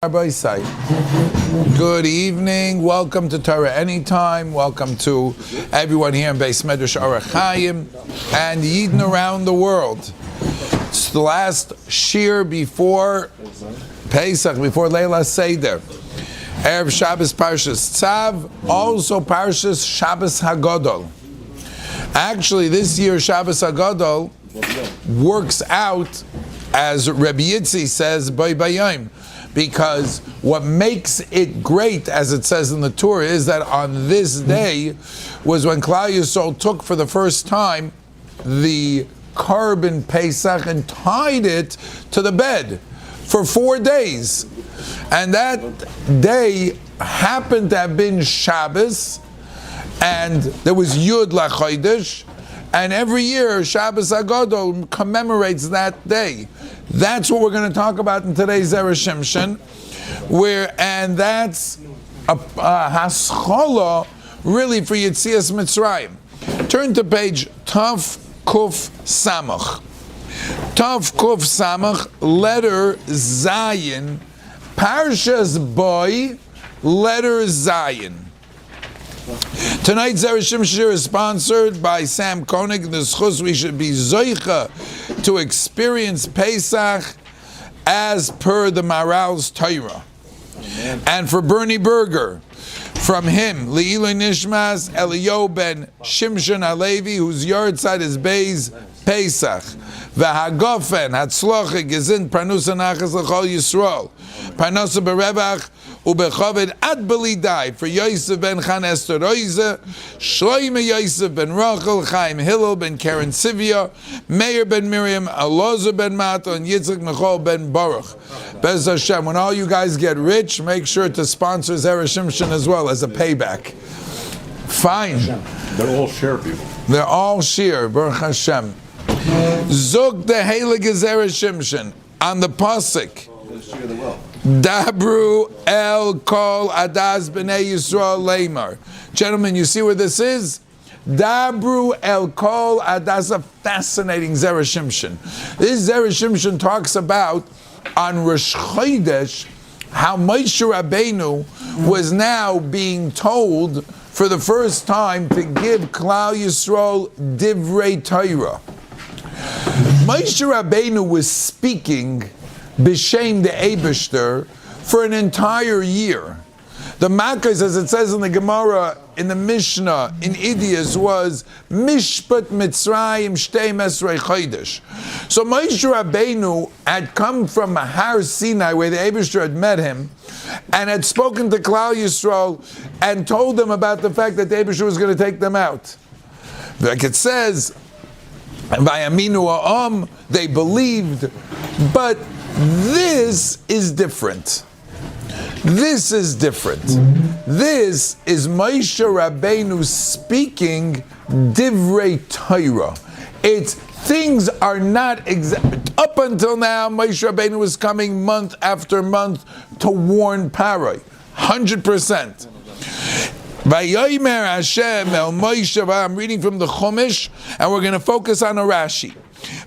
Good evening. Welcome to Torah Anytime. Welcome to everyone here in Beis Medrash Rabbi Chaim and Yidden around the world. It's the last shir before Pesach, before Leila Seder. Erev Shabbos Parshas Tzav, also Parshas Shabbos Hagadol. Actually, this year Shabbos Hagadol works out, as Rabbi Yitzi says, by Bayayim. Because what makes it great, as it says in the Torah, is that on this day was when Klal Yisrael took for the first time the carbon Pesach and tied it to the bed for 4 days. And that day happened to have been Shabbos, and there was Yud LaChodesh, and every year Shabbos Hagadol commemorates that day. That's what we're going to talk about in today's Zera Shimshon, and that's a haschola really for Yetzias Mitzrayim. Turn to page Tav Kuf Samach. Tav Kuf Samach, letter Zayin, Parshas Boy, letter Zayin. Tonight's Zera Shimshon is sponsored by Sam Koenig. The schus we should be zoicha to experience Pesach as per the Maral's Torah. And for Berger, from him, Le'iloi Nishmas Eliyahu ben Shimshon Alevi, whose yard side is Beis Pesach. V'hagofen hatzloche gezind parnusa nachas l'chol Yisrael. Parnusa berevach ubechaved ad belidai for Yosef ben Chan Esther Roize, Shloime Yosef ben Rachel, Chaim Hillel ben Karen Sivia, Meir ben Miriam, Elazar ben Mato, and Yitzchak Michal ben Baruch. Bez Hashem, when all you guys get rich, make sure to sponsor Zera Shimshon as well as a payback. Fine. They're all share people. They're all shir, Baruch Hashem. Zog the Heilige Zera Shimshon on the pasuk. Dabru el kol adas b'nei Yisrael leimar. Gentlemen, you see where this is? Dabru el kol adas, a fascinating Zera Shimshon. This Zera Shimshon talks about on Rosh Chodesh how Moshe Rabbeinu was now being told for the first time to give Klal Yisrael divrei Torah. Moshe Rabbeinu was speaking b'shem the Eibishter for an entire year. The Makkos, as it says in the Gemara, in the Mishnah, in Idias, was Mishpat Mitzrayim Shtei Mesrei Chodesh. So Moshe Rabbeinu had come from Har Sinai, where the Eibishter had met him, and had spoken to Klal Yisrael and told them about the fact that the Eibishter was going to take them out. Like it says, Vayaminu ha'am, they believed, but this is different. This is different. This is Moshe Rabbeinu speaking divrei Torah. It's things are not exact. Up until now, Moshe Rabbeinu was coming month after month to warn Parai, 100%. Vayomer Hashem el Moshe. I'm reading from the Chumash, and we're going to focus on a Rashi.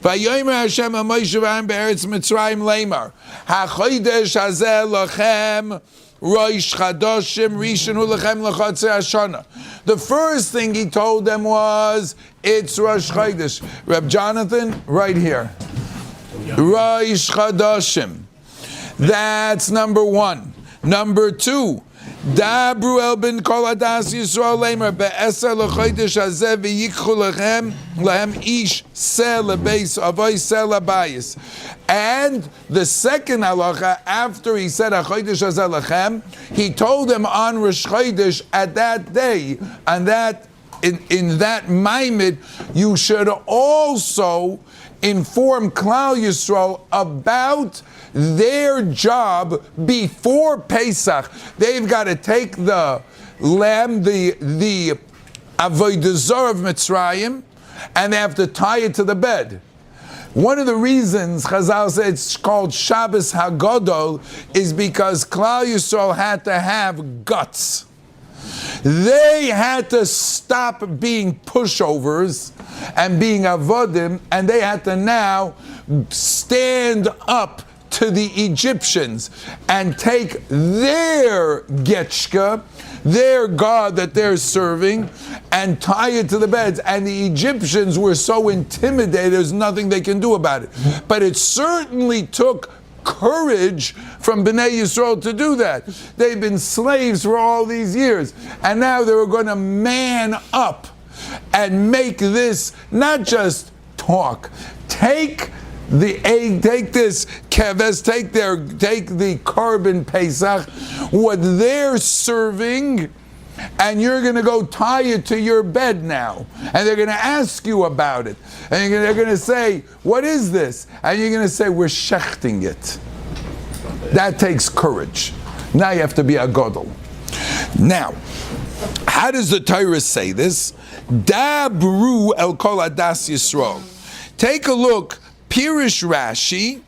Vayomer Hashem el Moshe v'Aaron be'eretz Mitzrayim leimar hachodesh hazeh lachem roish chadoshim rishon hu lachem l'chotzer hashana. The first thing he told them was, it's Rosh Chodesh. Reb Jonathan, right here. Roish chadoshim. That's number one. Number two, Dabru el ben kol adas Yisrael lemer be'eser l'chodesh hazeh v'yikchu lehem ish sel lebeis avoy sel abayis. And the second halacha, after he said hachodesh hazeh lechem, he told them on Rosh Chodesh at that day, and that in that maimed, you should also inform Klal Yisrael about their job before Pesach. They've got to take the lamb, the avodah zarah of Mitzrayim, and they have to tie it to the bed. One of the reasons Chazal said it's called Shabbos Hagadol is because Klal Yisrael had to have guts. They had to stop being pushovers and being avodim, and they had to now stand up to to the Egyptians and take their getchka, their god that they're serving, and tie it to the beds. And the Egyptians were so intimidated, there's nothing they can do about it. But it certainly took courage from Bnei Yisrael to do that. They've been slaves for all these years, and now they were going to man up and make this not just talk. Take the egg, take this keves, take the carbon pesach, what they're serving, and you're going to go tie it to your bed now. And they're going to ask you about it. And they're going to say, what is this? And you're going to say, we're shechting it. That takes courage. Now you have to be a gadol. Now, how does the Torah say this? Dabru el kol adas Yisrael. Take a look. Pirish Rashi,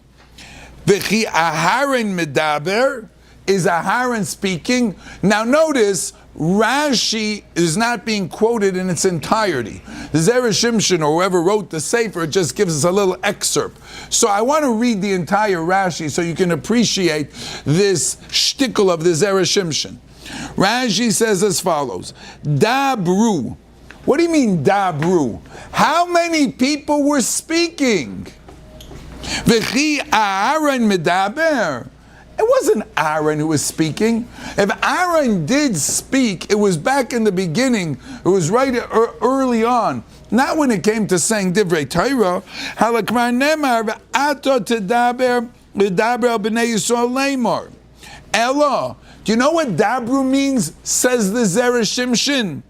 v'chi Aharon medaber, is Aharon speaking? Now notice, Rashi is not being quoted in its entirety. The Zera Shimshon, or whoever wrote the Sefer, just gives us a little excerpt. So I want to read the entire Rashi so you can appreciate this shtickle of the Zera Shimshon. Rashi says as follows, Dabru. What do you mean, Dabru? How many people were speaking? V'chi Aaron medaber. It wasn't Aaron who was speaking. If Aaron did speak, it was back in the beginning. It was right early on. Not when it came to saying Divrei Torah. Halakmar nemar v'ato tedaber v'daber b'nei Yisrael leimor. Ella. Do you know what Dabru means? Says the Zera Shimshon.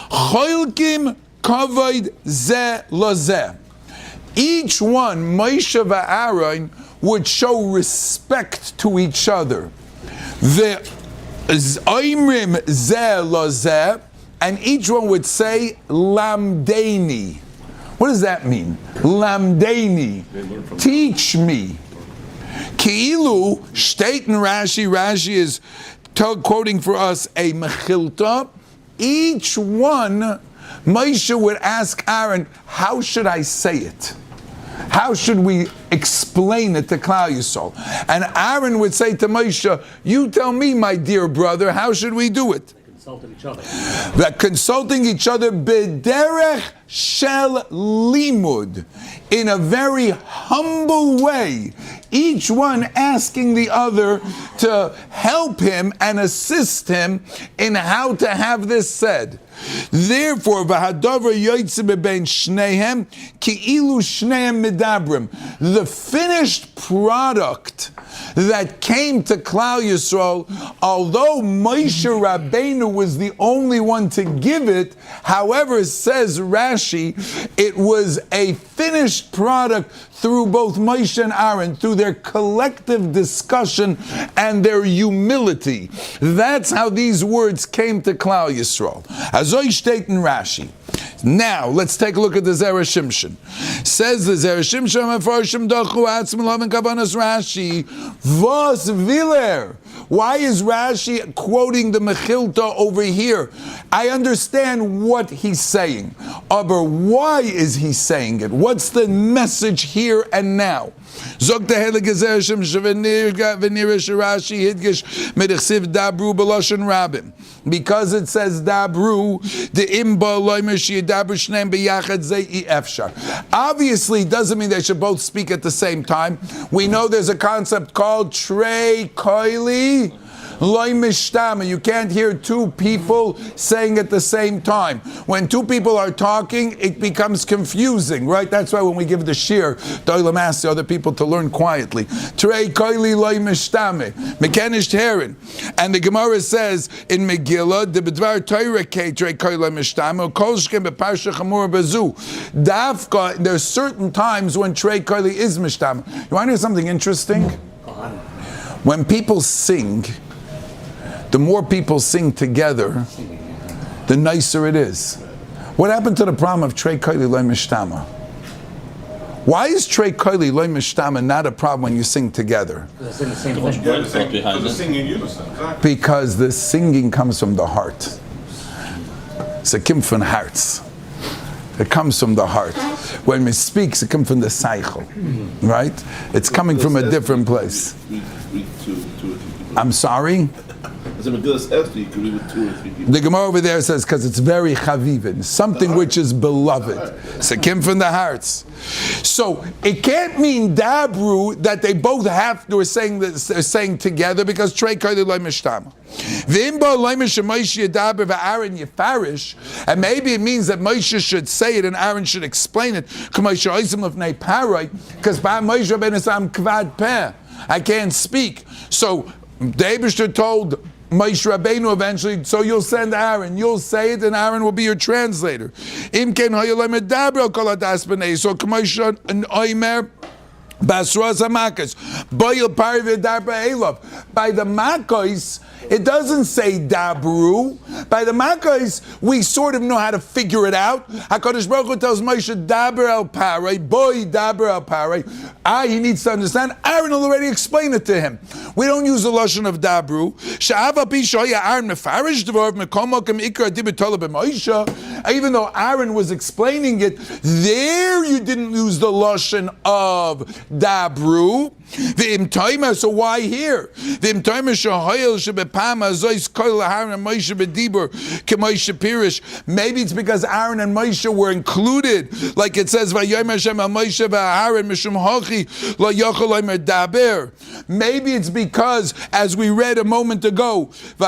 Choilkim kavod ze lozeh. Each one, Moshe v'Aaron, would show respect to each other. The oimrim ze lozeh, and each one would say lamdeni. What does that mean? Lamdeni. Teach me. Ki'ilu, state in Rashi, Rashi is quoting for us a mechilta. Each one, Moshe would ask Aaron, how should I say it? How should we explain it to Klal Yisrael? And Aaron would say to Moshe, you tell me, my dear brother, how should we do it? Consulting each other. That consulting each other b'derech shel limud, in a very humble way, each one asking the other to help him and assist him in how to have this said. Therefore, v'hadavar yoytze bebein shnehem ki'ilu shnehem medabrim. The finished product that came to Klal Yisrael, although Moshe Rabbeinu was the only one to give it, however, says Rashi, it was a finished product through both Moshe and Aaron, through their collective discussion and their humility. That's how these words came to Klal Yisrael. Azoy steht in Rashi. Now, let's take a look at the Zera Shimshon. Says the Zera Shimshon, Mefarshim dachu atzim lavan kavanas Rashi, vos viler. Why is Rashi quoting the Mechilta over here? I understand what he's saying. Aber why is he saying it? What's the message here and now? Zog the Heilige Zera Shimshon v'nirish Rashi hidgish medichsiv dabru b'loshen rabim. Because it says dabru, the imba loimer dabru shneim b'yachad zei efshar. Obviously, it doesn't mean they should both speak at the same time. We know there's a concept called trei koili loy mishtama. You can't hear two people saying at the same time. When two people are talking, it becomes confusing, right? That's why when we give the shir, Doilam asks the other people to learn quietly. Trei koili loy mishtame, mekenish terin. And the Gemara says in Megillah, the bedvar Torah ke trei koili loy mishtame, kol shkem beparsha chamur bezu. Dafka, there's certain times when trei koili is mishtame. You want to hear something interesting? When people sing, the more people sing together, the nicer it is. What happened to the problem of Trei Koili Loy Mishtama? Why is Trei Koili Loy Mishtama not a problem when you sing together? Because the singing comes from the heart. It's a kim von Herz. It comes from the heart. When we speaks, it comes from the seichel, right? It's coming from a different place. I'm sorry? The Gemara over there says, because it's very chavivin, something which is beloved. So it came from the hearts. So it can't mean dabru that they both have to saying together, because trei koydei loy mishtama. And maybe it means that Moshe should say it and Aaron should explain it. Because I can't speak. So the Eibishter told Moshe Rabbeinu eventually, so you'll send Aaron, you'll say it, and Aaron will be your translator. So by the Makkos, it doesn't say dabru. By the Makkos, we sort of know how to figure it out. HaKadosh Baruch Hu tells Moshe, daber al parei, boy daber al parei. He needs to understand. Aaron will already explain it to him. We don't use the lashon of dabru. Even though Aaron was explaining it, there you didn't use the lashon of dabru. So why here? Maybe it's because Aaron and Moshe were included, like it says, maybe it's because, as we read a moment ago, since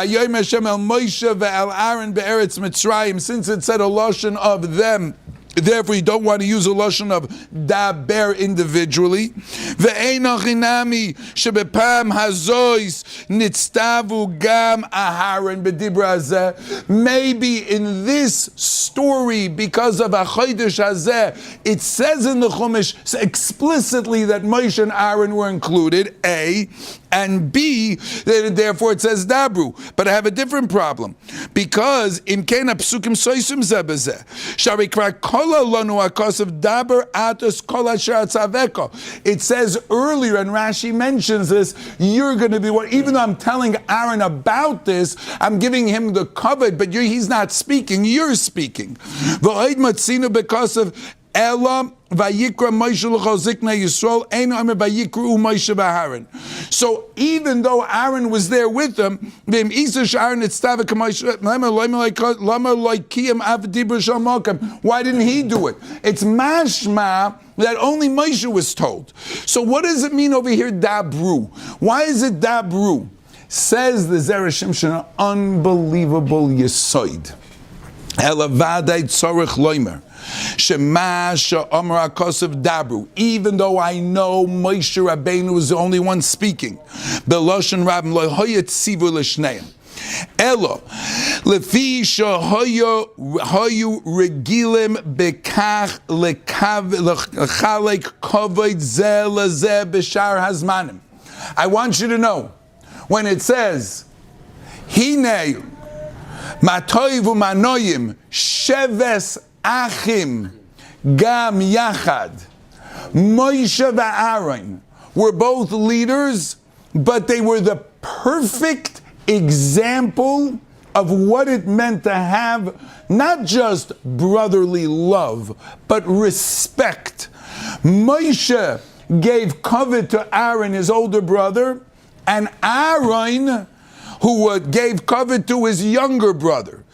it said a lashon of them, therefore, you don't want to use a lashon of daber individually. Maybe in this story, because of Achodesh Hazeh, it says in the Chumash explicitly that Moshe and Aaron were included, A, and B, therefore it says dabru. But I have a different problem, because im kena psukim soisum zebezeh shari kvar kola lanu akasav daber atos kola sharatzaveko. It says earlier, and Rashi mentions this, you're going to be what, even though I'm telling Aaron about this, I'm giving him the covet, but he's not speaking, you're speaking. V'oid matzinu because of Elam vayikra Moshe l'chozikna Yisrael ein omer vayikru Moshe v'Aaron. So even though Aaron was there with them, v'im isash Aaron etztava k'Moshe lama loikiyam avdibur shalmokem. Why didn't he do it? It's mashma that only Moshe was told. So what does it mean over here, dabru? Why is it dabru? Says the Zera Shimshon, an unbelievable yisoid. Elavadai tzorich loimer. Even though I know Moshe Rabbeinu was the only one speaking, Beloshen Rabim lo hoyet tzivu l'shneim. Elo lefi shahoyu regilim bekach lechalek kovod ze leze b'shar hazmanim. I want you to know, when it says Hinei matoiv u'manoyim sheves Achim Gam Yachad, Moshe and Aaron were both leaders, but they were the perfect example of what it meant to have not just brotherly love, but respect. Moshe gave covet to Aaron, his older brother, and Aaron, who gave covet to his younger brother.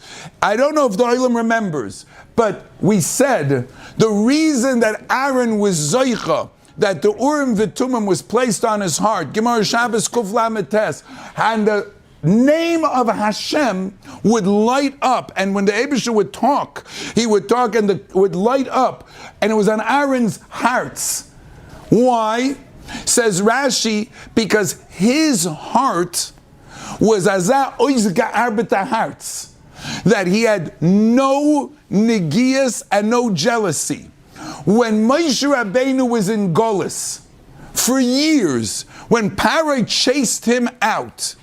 I don't know if the Olam remembers, but we said the reason that Aaron was Zoicha, that the Urim V'Tumim was placed on his heart, Gemara Shabbos Kuf Lamed Tes, and the name of Hashem would light up, and when the Eibusher would talk, he would talk and would light up, and it was on Aaron's hearts. Why? Says Rashi, because his heart was Azah Oizga Arbeta hearts, that he had no negias and no jealousy. When Moshe Rabbeinu was in Golus for years, when Paroi chased him out,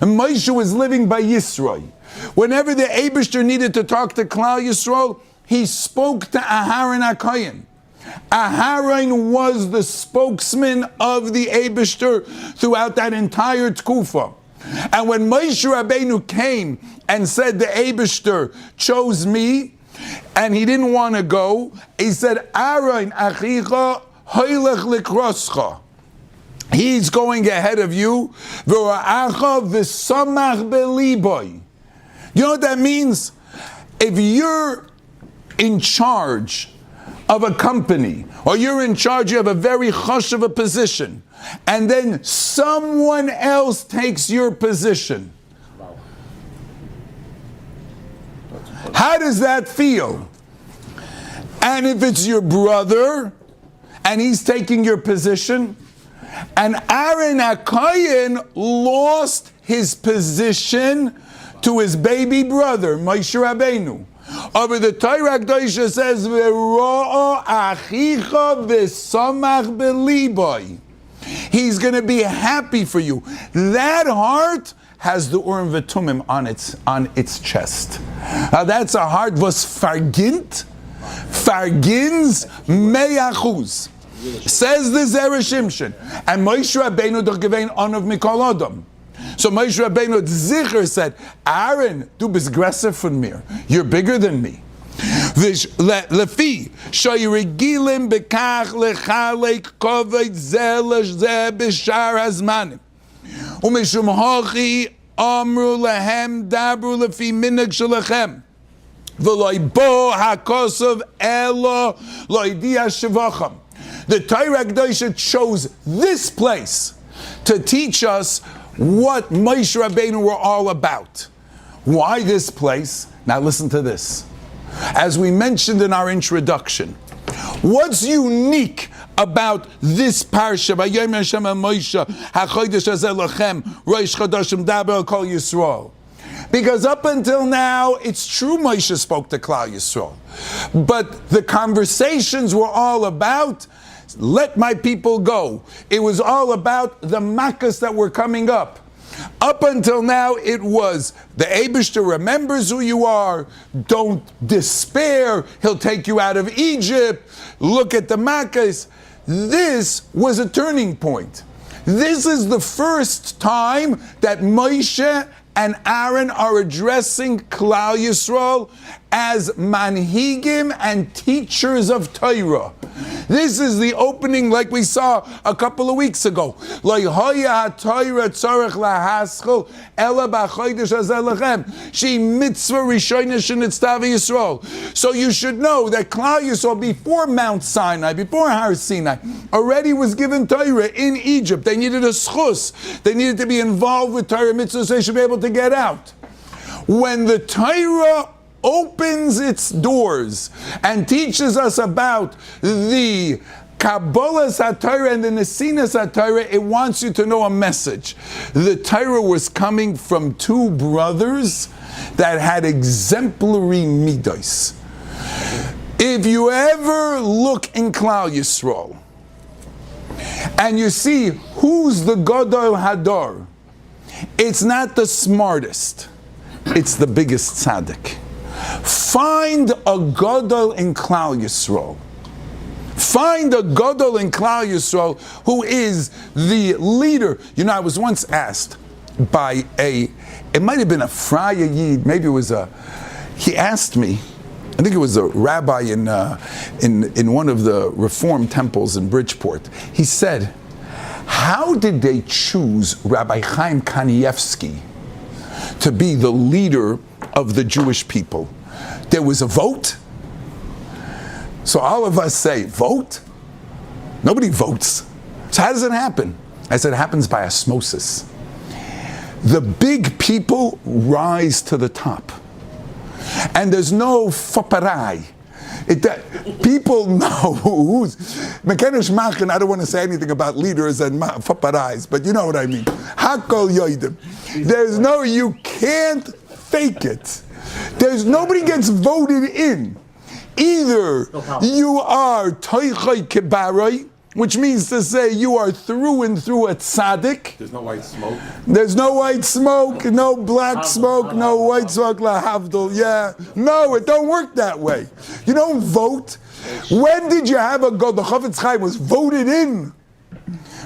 and Moshe was living by Yisroi, whenever the Eibishter needed to talk to Klal Yisrael, he spoke to Aharon HaKohen. Aharon was the spokesman of the Eibishter throughout that entire Tkufa. And when Moshe Rabbeinu came and said the Eibishter chose me, and he didn't want to go. He said, Aaron, achicha hoylech likroscha. He's going ahead of you. V'ra'acha v'samach beliboy. You know what that means? If you're in charge of a company, or you're in charge, you have a very chush of a position, and then someone else takes your position. How does that feel? And if it's your brother, and he's taking your position, and Aaron HaKohen lost his position to his baby brother, Moshe Rabbeinu. Over the Torah Kedosha says, "V'ro'o achicha v'samach beliboy." He's going to be happy for you. That heart has the Urim v'Tumim on its chest. Now that's a heart was fargins 100%. Says the Zera Shimshon. And Moshe Rabbeinu doch gewein anav mikol adam. So Moshe Rabbeinu Zicher said, Aaron, du bist größer von mir. You're bigger than me. Lefi, shoyregilim bekach lechalek koved zeh b'shar hazmanim. Umishum hochi amru lehem dabru lefi minhag shelachem. V'loi bo hakosov elo loidia shevacham. The Torah Kedosha chose this place to teach us what Moshe Rabbeinu were all about. Why this place? Now listen to this. As we mentioned in our introduction, what's unique about this parsha? Because up until now, it's true Moshe spoke to Klal Yisrael, but the conversations were all about, let my people go. It was all about the makkahs that were coming up. Up until now, it was the Eibishter remembers who you are. Don't despair. He'll take you out of Egypt. Look at the makkahs. This was a turning point. This is the first time that Moshe and Aaron are addressing Klal Yisrael as manhigim and teachers of Torah. This is the opening, like we saw a couple of weeks ago. So you should know that Klal Yisrael, before Mount Sinai, before Har Sinai, already was given Torah in Egypt. They needed a schus. They needed to be involved with Torah mitzvahs so they should be able to get out. When the Torah opens its doors and teaches us about the Kabbalah HaTorah and the Nesinas HaTorah, it wants you to know a message. The Torah was coming from two brothers that had exemplary midos. If you ever look in Klal Yisrael and you see who's the Gadol Hador, it's not the smartest, it's the biggest tzaddik. Find a Gadol in Klal Yisrael. Find a Gadol in Klal Yisrael who is the leader. You know, I was once asked by it might have been a Friar Yid, maybe it was he asked me, I think it was a rabbi in one of the Reform temples in Bridgeport. He said, how did they choose Rabbi Chaim Kanievski to be the leader of the Jewish people? There was a vote. So all of us say, vote? Nobody votes. So how does it happen? I said, it happens by osmosis. The big people rise to the top. And there's no foparai. People know who's Mekenish Machen. I don't want to say anything about leaders and foparais, but you know what I mean. Hakol yoidim. There's no, you can't fake it. There's nobody gets voted in. Either you are toichai kibarai, which means to say you are through and through a tzaddik. There's no white smoke. There's no white smoke, no black smoke, no white smoke, la havdol, yeah. No, it don't work that way. You don't vote. When did you have a go? The Chofetz Chaim was voted in.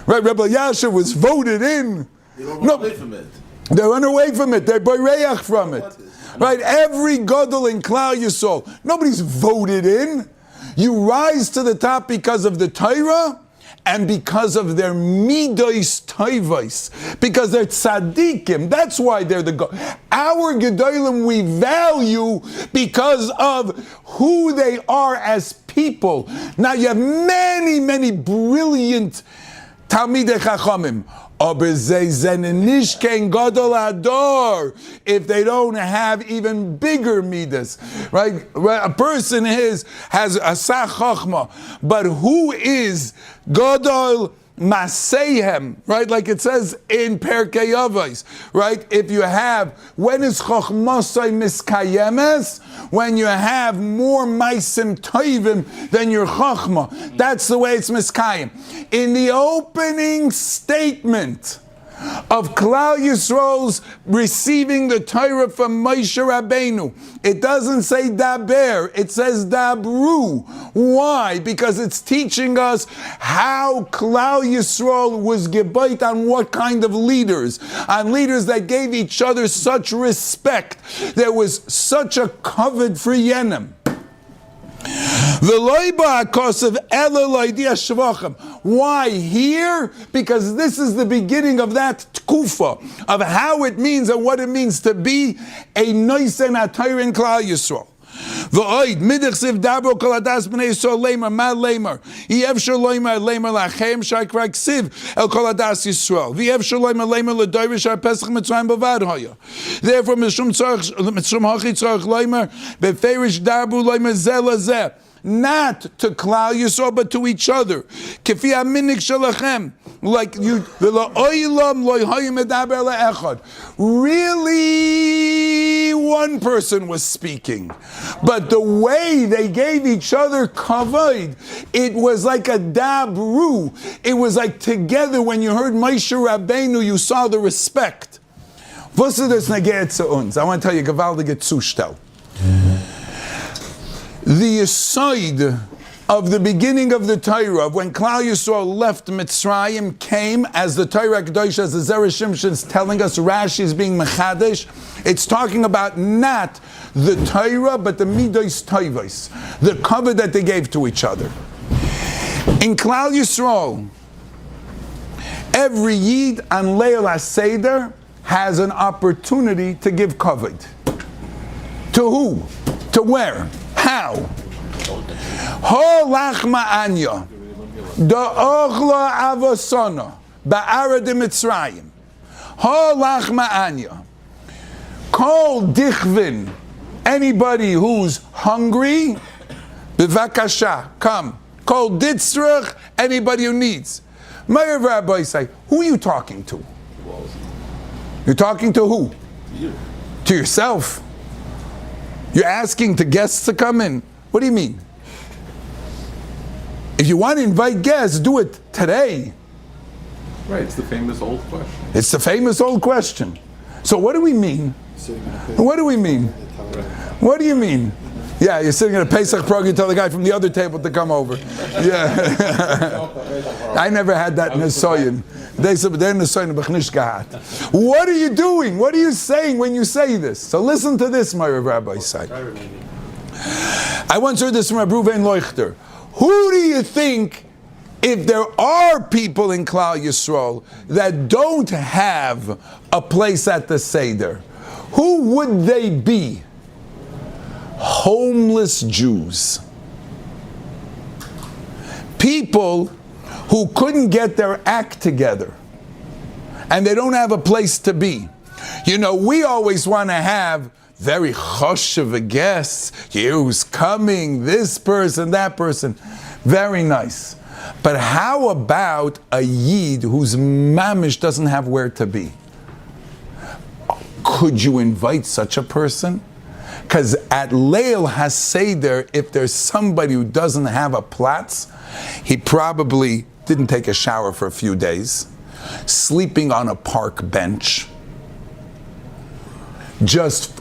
Right, Rebbe Yasha was voted in. They don't run away from it. They run away from it. They boireach from it. Right? Every gadol in Klal Yisrael, nobody's voted in. You rise to the top because of the Torah and because of their midos tovos, because they're tzaddikim. That's why they're the gadol. Our gedolim we value because of who they are as people. Now you have many, many brilliant Talmidei Chachamim. If they don't have even bigger midas, right? A person has a sach chachma, but who is gadol maseihem, right? Like it says in Perkei Avos, right? If you have, when is chachmasai miskayemes? When you have more maisim toivim than your chachma. That's the way it's miskayem. In the opening statement of Klal Yisrael's receiving the Torah from Moshe Rabbeinu, it doesn't say daber, it says dabru. Why? Because it's teaching us how Klal Yisrael was gebait on what kind of leaders, on leaders that gave each other such respect. There was such a kavod for Yenim. Why here? Because this is the beginning of that tkufa, of how it means and what it means to be a noisen atayr in Klal Yisrael. V'oid midachsiv dabro kol adas b'nei Yisrael leimer ma leimer yevshar leimer leimer lachem shakrak siv el kol adas Yisrael v'yevshar leimer leimer l'doyrish ar pesach mitzrayim bavad hoya. Therefore mishum hachi tzarich leimer beferish dabru leimer zeh lazeh, not to Klal Yisrael but to each other. Kifi aminik shalachem, like you, really one person was speaking, but the way they gave each other kavod, it was like a dabru. It was like together. When you heard Moshe Rabbeinu, you saw the respect. Was ist das negeit zu uns? I want to tell you gewaltige Zustand. The aside of the beginning of the Torah, of when Klal Yisrael left Mitzrayim, came as the Torah Kadosh, as the Zera Shimshon is telling us, Rashi is being mechadesh. It's talking about not the Torah, but the midos tovos, the kavod that they gave to each other. In Klal Yisrael, every Yid on Leil HaSeder has an opportunity to give kavod. To who? To where? How? Ho lachma anya da ochla avosana ba'ara de Mitzrayim. Ho lachma anya. Kol dichvin. Anybody who's hungry, bivakasha, come. Kol ditzrach. Anybody who needs. Meir Rabbi say, who are you talking to? You're talking to who? You. To yourself. You're asking the guests to come in. What do you mean? If you want to invite guests, do it today. Right, it's the famous old question. It's the famous old question. So what do we mean? What do we mean? What do you mean? Yeah, you're sitting at a Pesach program, you tell the guy from the other table to come over. Yeah. I never had that in Nesoyin. They said, they're in Nesoyin, b'chnish gahat. What are you doing? What are you saying when you say this? So listen to this, my Rabbi said. I once heard this from Rabbi Ruvain Leuchter. Who do you think, if there are people in Klal Yisrael that don't have a place at the Seder, who would they be? Homeless Jews. People who couldn't get their act together and they don't have a place to be. You know, we always want to have very choshev guests. Who's coming? This person, that person. Very nice. But how about a Yid whose mamish doesn't have where to be? Could you invite such a person? Because at Leil HaSeder, if there's somebody who doesn't have a platz, he probably didn't take a shower for a few days, sleeping on a park bench.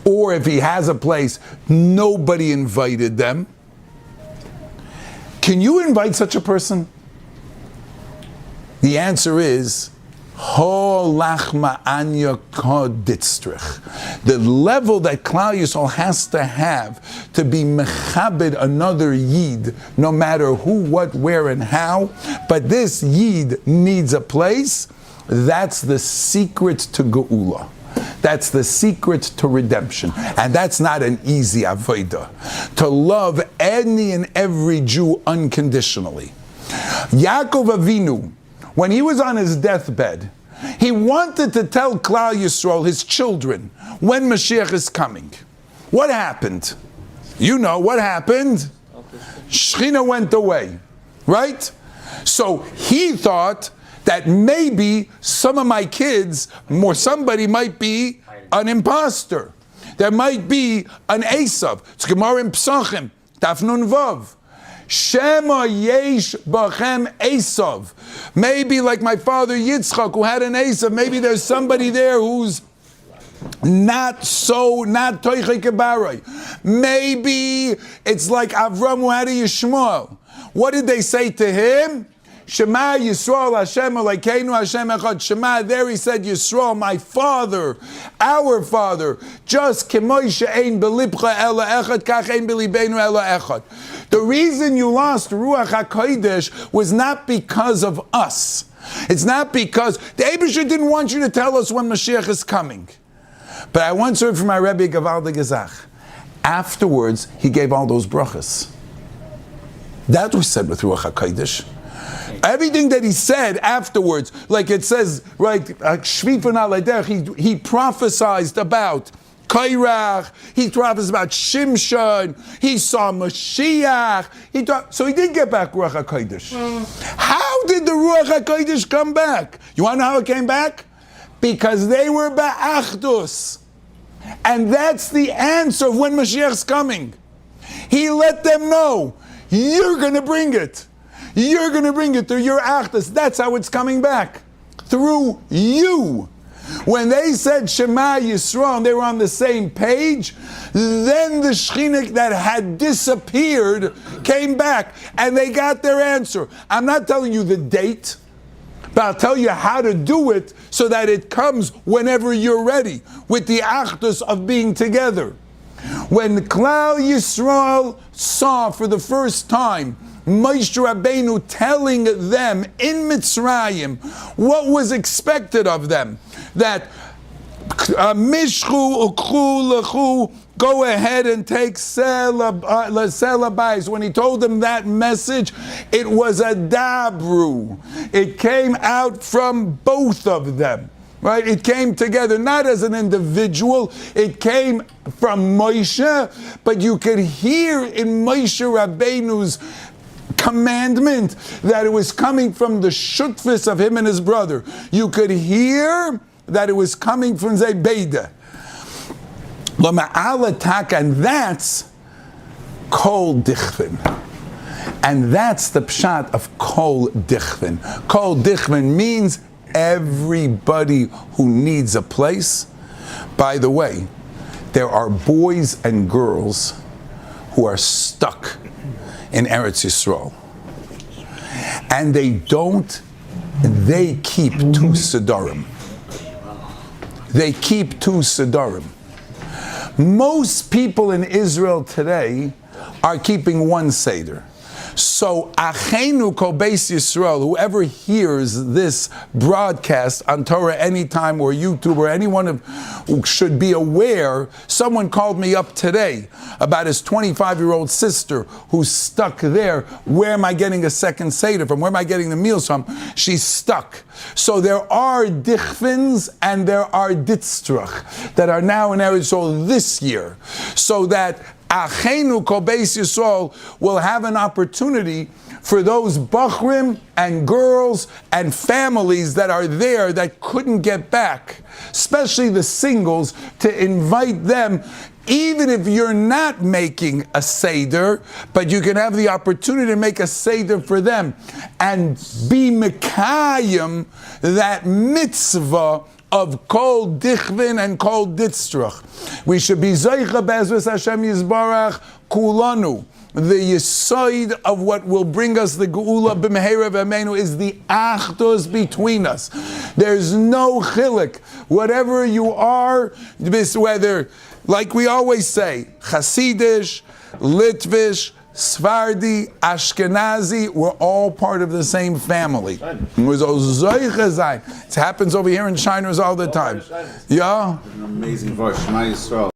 Or if he has a place, nobody invited them. Can you invite such a person? The answer is, The level that Klal Yisrael has to have to be mechabed another yid, no matter who, what, where, and how, but this yid needs a place. That's the secret to Geula. That's the secret to redemption. And that's not an easy avodah. To love any and every Jew unconditionally. Yaakov Avinu, when he was on his deathbed, he wanted to tell Klal Yisrael, his children, when Mashiach is coming. What happened? You know what happened? Shechina went away, right? So he thought that maybe some of my kids, or somebody might be an imposter. There might be an Esav. It's Gemara in Psachim, Daf Nun Vav. Shema yesh bachem Esav. Maybe like my father Yitzchak, who had an Esav, maybe there's somebody there who's not Toichei Kebarai. Maybe it's like Avram who had a Yishmael. What did they say to him? Shema Yisrael Hashem Elokeinu Hashem Echad. Shema, there he said, Yisrael, my father, our father, just Kemoisha Ein Belibcha Ela Echad, Kach Ein Belibenu Ela Echad. The reason you lost Ruach HaKodesh was not because of us. It's not because the Eibusher didn't want you to tell us when Mashiach is coming. But I once heard from my Rebbe Gavaldi Gezach. Afterwards, he gave all those brachas. That was said with Ruach HaKodesh. Everything that he said afterwards, like it says, right, he prophesied about Kairach, he prophesied about Shimshon, he saw Mashiach, so he did get back Ruach HaKodesh. How did the Ruach HaKodesh come back? You want to know how it came back? Because they were ba'achdus. And that's the answer of when Mashiach's coming. He let them know, you're going to bring it. You're going to bring it through your achdus. That's how it's coming back. Through you. When they said Shema Yisrael, they were on the same page, then the Shechina that had disappeared came back and they got their answer. I'm not telling you the date, but I'll tell you how to do it so that it comes whenever you're ready, with the achdus of being together. When Klal Yisrael saw for the first time Moshe Rabbeinu telling them in Mitzrayim what was expected of them, that Mishchu ukchu lechu, go ahead and take selabais. When he told them that message, it was a dabru. It came out from both of them. Right? It came together, not as an individual. It came from Moshe, but you could hear in Moshe Rabbeinu's commandment that it was coming from the shutfis of him and his brother. You could hear that it was coming from Zebeda. And that's Kol Dichvin. And that's the pshat of Kol Dichvin. Kol Dichvin means everybody who needs a place. By the way, there are boys and girls who are stuck in Eretz Yisrael. And they keep two Sidorim. They keep two Sidorim. Most people in Israel today are keeping one Seder. So, Achenu Kol Beis Yisrael, whoever hears this broadcast on Torah anytime or YouTube or anyone who should be aware, someone called me up today about his 25-year-old sister who's stuck there. Where am I getting a second Seder from? Where am I getting the meals from? She's stuck. So there are dichvins and there are ditztrach that are now in Eretz Yisrael this year. So that Achenu Kol Beis Yisrael will have an opportunity for those bachrim and girls and families that are there that couldn't get back, especially the singles, to invite them, even if you're not making a Seder, but you can have the opportunity to make a Seder for them and be Mekayim, that mitzvah of kol dichvin and kol ditzruch. We should be zoicha be'ezras Hashem Yisbarach kulanu. The yisoid of what will bring us the geula b'mehera v'ameinu is the achdus between us. There's no chilik. Whatever you are, whether, like we always say, Hasidish, Litvish, Sfardi, Ashkenazi, we're all part of the same family. It happens over here in China all the time. Yeah? An amazing voice. Shema Yisrael.